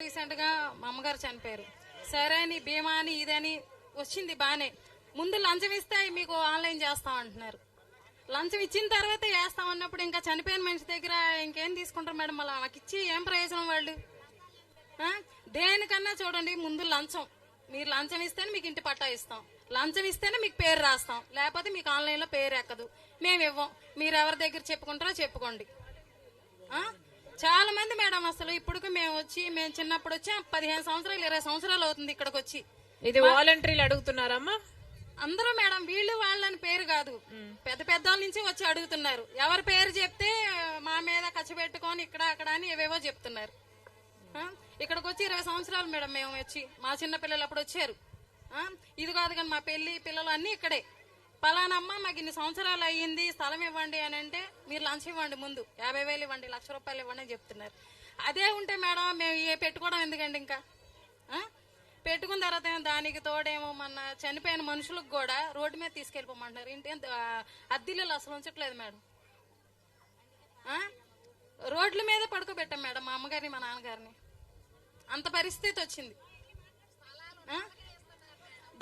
Recent గా మా అమ్మగారు చనిపోయారు. సరే అని బీమా అని ఇదని వచ్చింది బానే. ముందు లంచం ఇస్తే మీకు ఆన్లైన్ చేస్తాం అంటున్నారు. లంచం ఇచ్చిన తర్వాత వేస్తాం అన్నప్పుడు ఇంకా చనిపోయిన మనిషి దగ్గర ఇంకేం తీసుకుంటారు మేడం? మళ్ళీ నాకు ఇచ్చి ఏం ప్రయోజనం వాళ్ళు? దేనికన్నా చూడండి, ముందు లంచం. మీరు లంచం ఇస్తేనే మీకు ఇంటి పట్టా ఇస్తాం, లంచం ఇస్తేనే మీకు పేరు రాస్తాం, లేకపోతే మీకు ఆన్లైన్ లో పేరు ఎక్కదు, మేము ఇవ్వం. మీరు ఎవరి దగ్గర చెప్పుకుంటారో చెప్పుకోండి. చాలా మంది మేడం అసలు ఇప్పుడు మేము చిన్నప్పుడు వచ్చి 15 సంవత్సరాలు 20 సంవత్సరాలు అవుతుంది ఇక్కడికి వచ్చి. ఇది వాలంటీర్లు అడుగుతున్నారమ్మా అందరూ మేడం, వీళ్ళు వాళ్ళని పేరు కాదు, పెద్ద పెద్దల నుంచి వచ్చి అడుగుతున్నారు. ఎవరి పేరు చెప్తే మా మీద ఖర్చు పెట్టుకొని ఇక్కడ అక్కడ అని ఏవేవో చెప్తున్నారు. ఇక్కడికి వచ్చి 20 సంవత్సరాలు మేడం మేము వచ్చి. మా చిన్న పిల్లలు అప్పుడు వచ్చారు. ఇది కాదు కానీ మా పెళ్లి పిల్లలు అన్ని ఇక్కడే. పలానమ్మ మాకు ఇన్ని సంవత్సరాలు అయ్యింది, స్థలం ఇవ్వండి అని అంటే మీరు లంచ్ ఇవ్వండి, ముందు 50,000 ఇవ్వండి, ₹1,00,000 ఇవ్వండి అని చెప్తున్నారు. అదే ఉంటే మేడం మేము పెట్టుకోవడం ఎందుకండి? ఇంకా పెట్టుకున్న తర్వాత దానికి తోడేమో మన చనిపోయిన మనుషులకు కూడా రోడ్డు మీద తీసుకెళ్ళిపోమంటున్నారు. ఇంటి అద్దెలు అసలు ఉంచట్లేదు మేడం. రోడ్ల మీద పడుకోబెట్టాం మేడం మా అమ్మగారిని మా నాన్నగారిని. అంత పరిస్థితి వచ్చింది.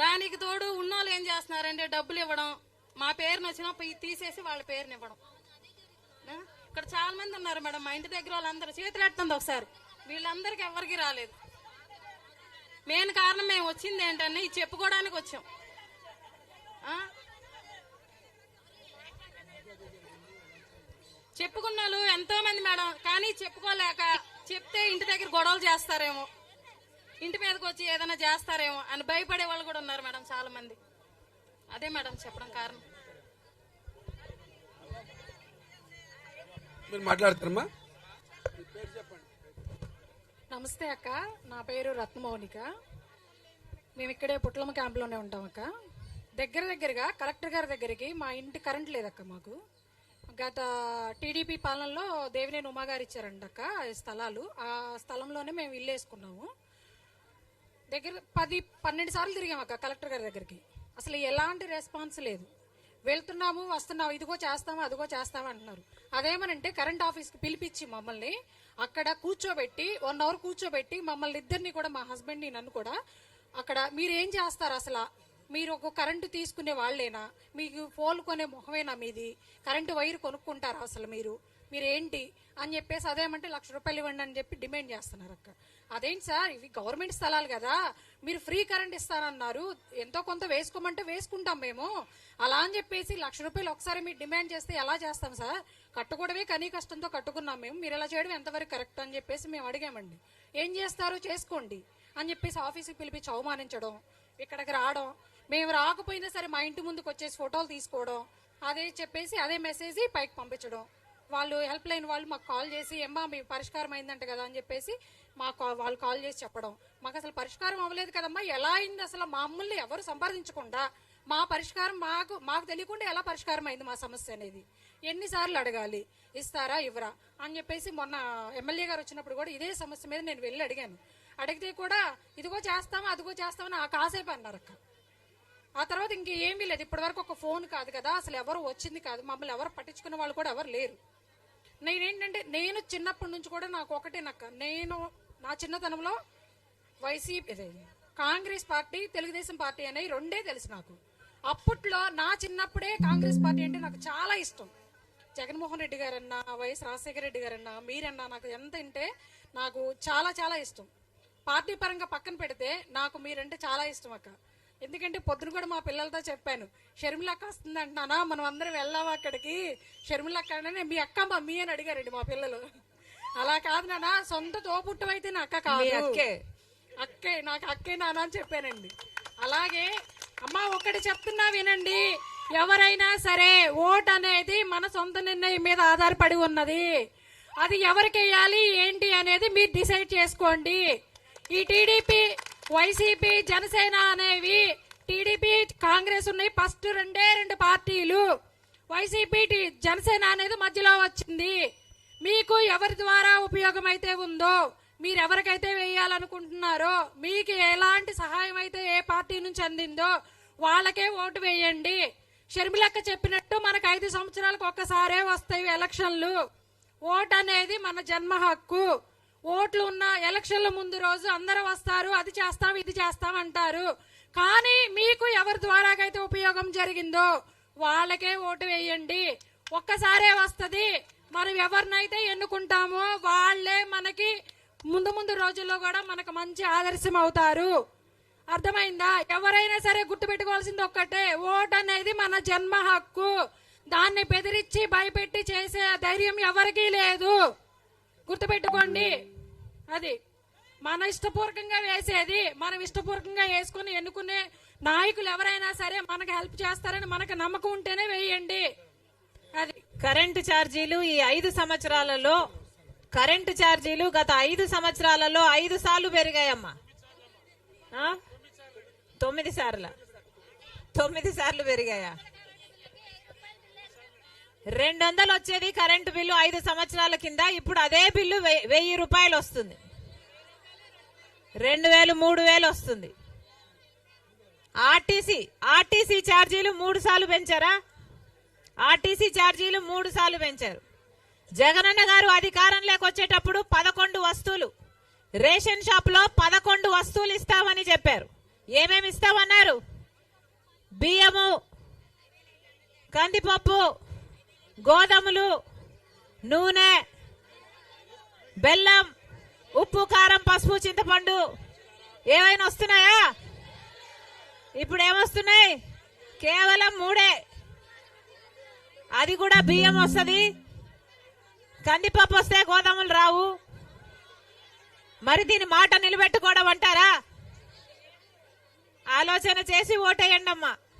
దానికి తోడు ఉన్నోళ్ళు ఏం చేస్తున్నారంటే డబ్బులు ఇవ్వడం, మా పేరుని వచ్చినా తీసేసి వాళ్ళ పేరుని ఇవ్వడం. ఇక్కడ చాలా మంది ఉన్నారు మేడం, మా ఇంటి దగ్గర వాళ్ళందరూ చేతులు ఎడుతుంది ఒకసారి. వీళ్ళందరికి ఎవరికి రాలేదు. మెయిన్ కారణం మేము వచ్చింది ఏంటంటే ఇది చెప్పుకోవడానికి వచ్చాం. చెప్పుకున్న వాళ్ళు ఎంతో మంది మేడం, కానీ చెప్పుకోలేక చెప్తే ఇంటి దగ్గర గొడవలు చేస్తారేమో, ఇంటి మీదకి వచ్చి ఏదైనా చేస్తారేమో అని భయపడే వాళ్ళు కూడా ఉన్నారు మేడం చాలా మంది. అదే మేడం చెప్పడం కారణం. మాట్లాడతారమ్మా? నమస్తే అక్క, నా పేరు రత్నమౌనిక. మేము ఇక్కడే పుట్లమ్మ క్యాంప్లోనే ఉంటాం అక్క. దగ్గరగా కలెక్టర్ గారి దగ్గరికి మా ఇంటి కరెంట్ లేదక్క. మాకు గత టీడీపీ పాలనలో దేవినేని ఉమా గారు ఇచ్చారంట అక్క స్థలాలు. ఆ స్థలంలోనే మేము ఇల్లు వేసుకున్నాము. దగ్గర 10-12 సార్లు తిరిగాం అక్క కలెక్టర్ గారి దగ్గరికి. అసలు ఎలాంటి రెస్పాన్స్ లేదు. వెళ్తున్నాము వస్తున్నాము, ఇదిగో చేస్తాము అదిగో చేస్తాము అంటున్నారు. అదేమనంటే కరెంట్ ఆఫీస్కి పిలిపించి మమ్మల్ని అక్కడ కూర్చోబెట్టి 1 అవర్ కూర్చోబెట్టి మమ్మల్ని ఇద్దరిని కూడా, మా హస్బెండ్ని నన్ను కూడా, అక్కడ మీరు ఏం చేస్తారు అసలు? మీరు ఒక కరెంటు తీసుకునే వాళ్ళేనా? మీకు ఫోన్ కొనే మొహమేనా మీది? కరెంటు వైర్ కొనుక్కుంటారా అసలు మీరేంటి అని చెప్పేసి అదేమంటే ₹1,00,000 ఇవ్వండి అని చెప్పి డిమాండ్ చేస్తున్నారు అక్క. అదేంటి సార్, ఇవి గవర్నమెంట్ స్థలాలు కదా, మీరు ఫ్రీ కరెంట్ ఇస్తారన్నారు, ఎంతో కొంత వేసుకోమంటే వేసుకుంటాం మేము, అలా అని చెప్పేసి ₹1,00,000 ఒకసారి మీరు డిమాండ్ చేస్తే ఎలా చేస్తాం సార్? కట్టుకోవడమే కనీ కష్టంతో కట్టుకున్నాం మేము, మీరు ఇలా చేయడం ఎంతవరకు కరెక్ట్ అని చెప్పేసి మేము అడిగామండి. ఏం చేస్తారో చేసుకోండి అని చెప్పేసి ఆఫీస్కి పిలిపించి అవమానించడం, ఇక్కడికి రావడం, మేము రాకపోయినా సరే మా ఇంటి ముందుకు వచ్చేసి ఫోటోలు తీసుకోవడం, అదే చెప్పేసి అదే మెసేజ్ పైకి పంపించడం. వాళ్ళు హెల్ప్ లైన్ వాళ్ళు మాకు కాల్ చేసి ఏమ్మా మీ పరిష్కారం అయిందంట కదా అని చెప్పేసి వాళ్ళు కాల్ చేసి చెప్పడం. మాకు అసలు పరిష్కారం అవ్వలేదు కదమ్మా, ఎలా అయింది అసలు? మమ్మల్ని ఎవరు సంప్రదించకుండా మా పరిష్కారం మాకు తెలియకుండా ఎలా పరిష్కారం అయింది మా సమస్య అనేది? ఎన్నిసార్లు అడగాలి, ఇస్తారా ఇవ్వరా అని చెప్పేసి మొన్న ఎమ్మెల్యే గారు వచ్చినప్పుడు కూడా ఇదే సమస్య మీద నేను వెళ్ళి అడిగాను. అడిగితే కూడా ఇదిగో చేస్తామా అదిగో చేస్తామని కాసేపు అన్నారు అక్క. ఆ తర్వాత ఇంకేమీ లేదు. ఇప్పటి వరకు ఒక ఫోన్ కాదు కదా, అసలు ఎవరు వచ్చింది కాదు, మమ్మల్ని ఎవరు పట్టించుకునే వాళ్ళు కూడా ఎవరు లేరు. నేను చిన్నప్పటి నుంచి కూడా నాకు ఒకటేనక్క, నేను నా చిన్నతనంలో YCP Congress party Telugu Desam party అనేవి రెండే తెలుసు నాకు. అప్పట్లో నా చిన్నప్పుడే కాంగ్రెస్ పార్టీ అంటే నాకు చాలా ఇష్టం. జగన్మోహన్ రెడ్డి గారన్నా, వైఎస్ రాజశేఖర రెడ్డి గారన్నా, మీరన్నా నాకు ఎంత అంటే నాకు చాలా చాలా ఇష్టం. పార్టీ పరంగా పక్కన పెడితే నాకు మీరంటే చాలా ఇష్టం అక్క. ఎందుకంటే పొద్దున కూడా మా పిల్లలతో చెప్పాను, షర్మిలక్క వస్తుంది అంటున్నానా, మనం అందరం వెళ్దాం అక్కడికి, షర్మిలక్క అంటే మీ అక్క మమ్మీ అని అడిగారండి మా పిల్లలు. అలా కాదు నాన్న, సొంత తోపుట్టు అయితే నా అక్క కాదు, అక్కే నాకు అక్కే నాన్న అని చెప్పానండి. అలాగే అమ్మ ఒకటి చెప్తున్నా వినండి, ఎవరైనా సరే ఓట్ అనేది మన సొంత నిర్ణయం మీద ఆధారపడి ఉన్నది. అది ఎవరికి వేయాలి ఏంటి అనేది మీరు డిసైడ్ చేసుకోండి. ఈ టీడీపీ వైసీపీ జనసేన అనేవి, టీడీపీ కాంగ్రెస్ ఉన్నాయి ఫస్ట్ రెండు పార్టీలు, వైసీపీ జనసేన అనేది మధ్యలో వచ్చింది. మీకు ఎవరి ద్వారా ఉపయోగం అయితే ఉందో, మీరు ఎవరికైతే వేయాలనుకుంటున్నారో, మీకు ఎలాంటి సహాయం అయితే ఏ పార్టీ నుంచి అందిందో వాళ్ళకే ఓటు వేయండి. షర్మిలక్క చెప్పినట్టు మనకు 5 సంవత్సరాలకు ఒక్కసారే వస్తాయి ఎలక్షన్లు. ఓటు అనేది మన జన్మ హక్కు. ఓట్లు ఉన్న ఎలక్షన్ల ముందు రోజు అందరూ వస్తారు, అది చేస్తాం ఇది చేస్తాం అంటారు. కానీ మీకు ఎవరి ద్వారాగైతే ఉపయోగం జరిగిందో వాళ్ళకే ఓటు వేయండి. ఒక్కసారే వస్తది. మనం ఎవరినైతే ఎన్నుకుంటామో వాళ్ళే మనకి ముందు రోజుల్లో కూడా మనకు మంచి ఆదర్శం అవుతారు. అర్థమైందా? ఎవరైనా సరే గుర్తుపెట్టుకోవాల్సింది ఒక్కటే, ఓటు అనేది మన జన్మ హక్కు. దాన్ని బెదిరించి భయపెట్టి చేసే ధైర్యం ఎవరికీ లేదు. గుర్తుపెట్టుకోండి. అది మన ఇష్టపూర్వకంగా వేసేది. మనం ఇష్టపూర్వకంగా వేసుకుని ఎన్నుకునే నాయకులు ఎవరైనా సరే మనకు హెల్ప్ చేస్తారని మనకు నమ్మకం ఉంటేనే వేయండి. అది కరెంటు ఛార్జీలు ఈ 5 సంవత్సరాలలో కరెంటు ఛార్జీలు గత 5 సంవత్సరాలలో 5 సార్లు పెరిగాయమ్మా. 9 సార్లు 9 సార్లు పెరిగాయా? 200 వచ్చేది కరెంటు బిల్లు 5 సంవత్సరాల కింద. ఇప్పుడు అదే బిల్లు 1000 రూపాయలు వస్తుంది. 2000 3000 వస్తుంది. ఆర్టీసీ ఛార్జీలు 3 సార్లు పెంచారా? ఆర్టీసీ ఛార్జీలు 3 సార్లు పెంచారు. జగనన్న గారు అధికారంలోకి వచ్చేటప్పుడు 11 వస్తువులు, రేషన్ షాప్ లో 11 వస్తువులు ఇస్తామని చెప్పారు. ఏమేమి ఇస్తామన్నారు? బియ్యము, కందిపప్పు, గోధుమలు, నూనె, బెల్లం, ఉప్పు, కారం, పసుపు, చింతపండు. ఏమైనా వస్తున్నాయా? ఇప్పుడు ఏమొస్తున్నాయి? కేవలం 3. అది కూడా బియ్యం వస్తుంది, కందిపప్పు వస్తే గోధుమలు రావు. మరి దీని మాట నిలబెట్టుకోవడం అంటారా? ఆలోచన చేసి ఓటేయండి అమ్మా.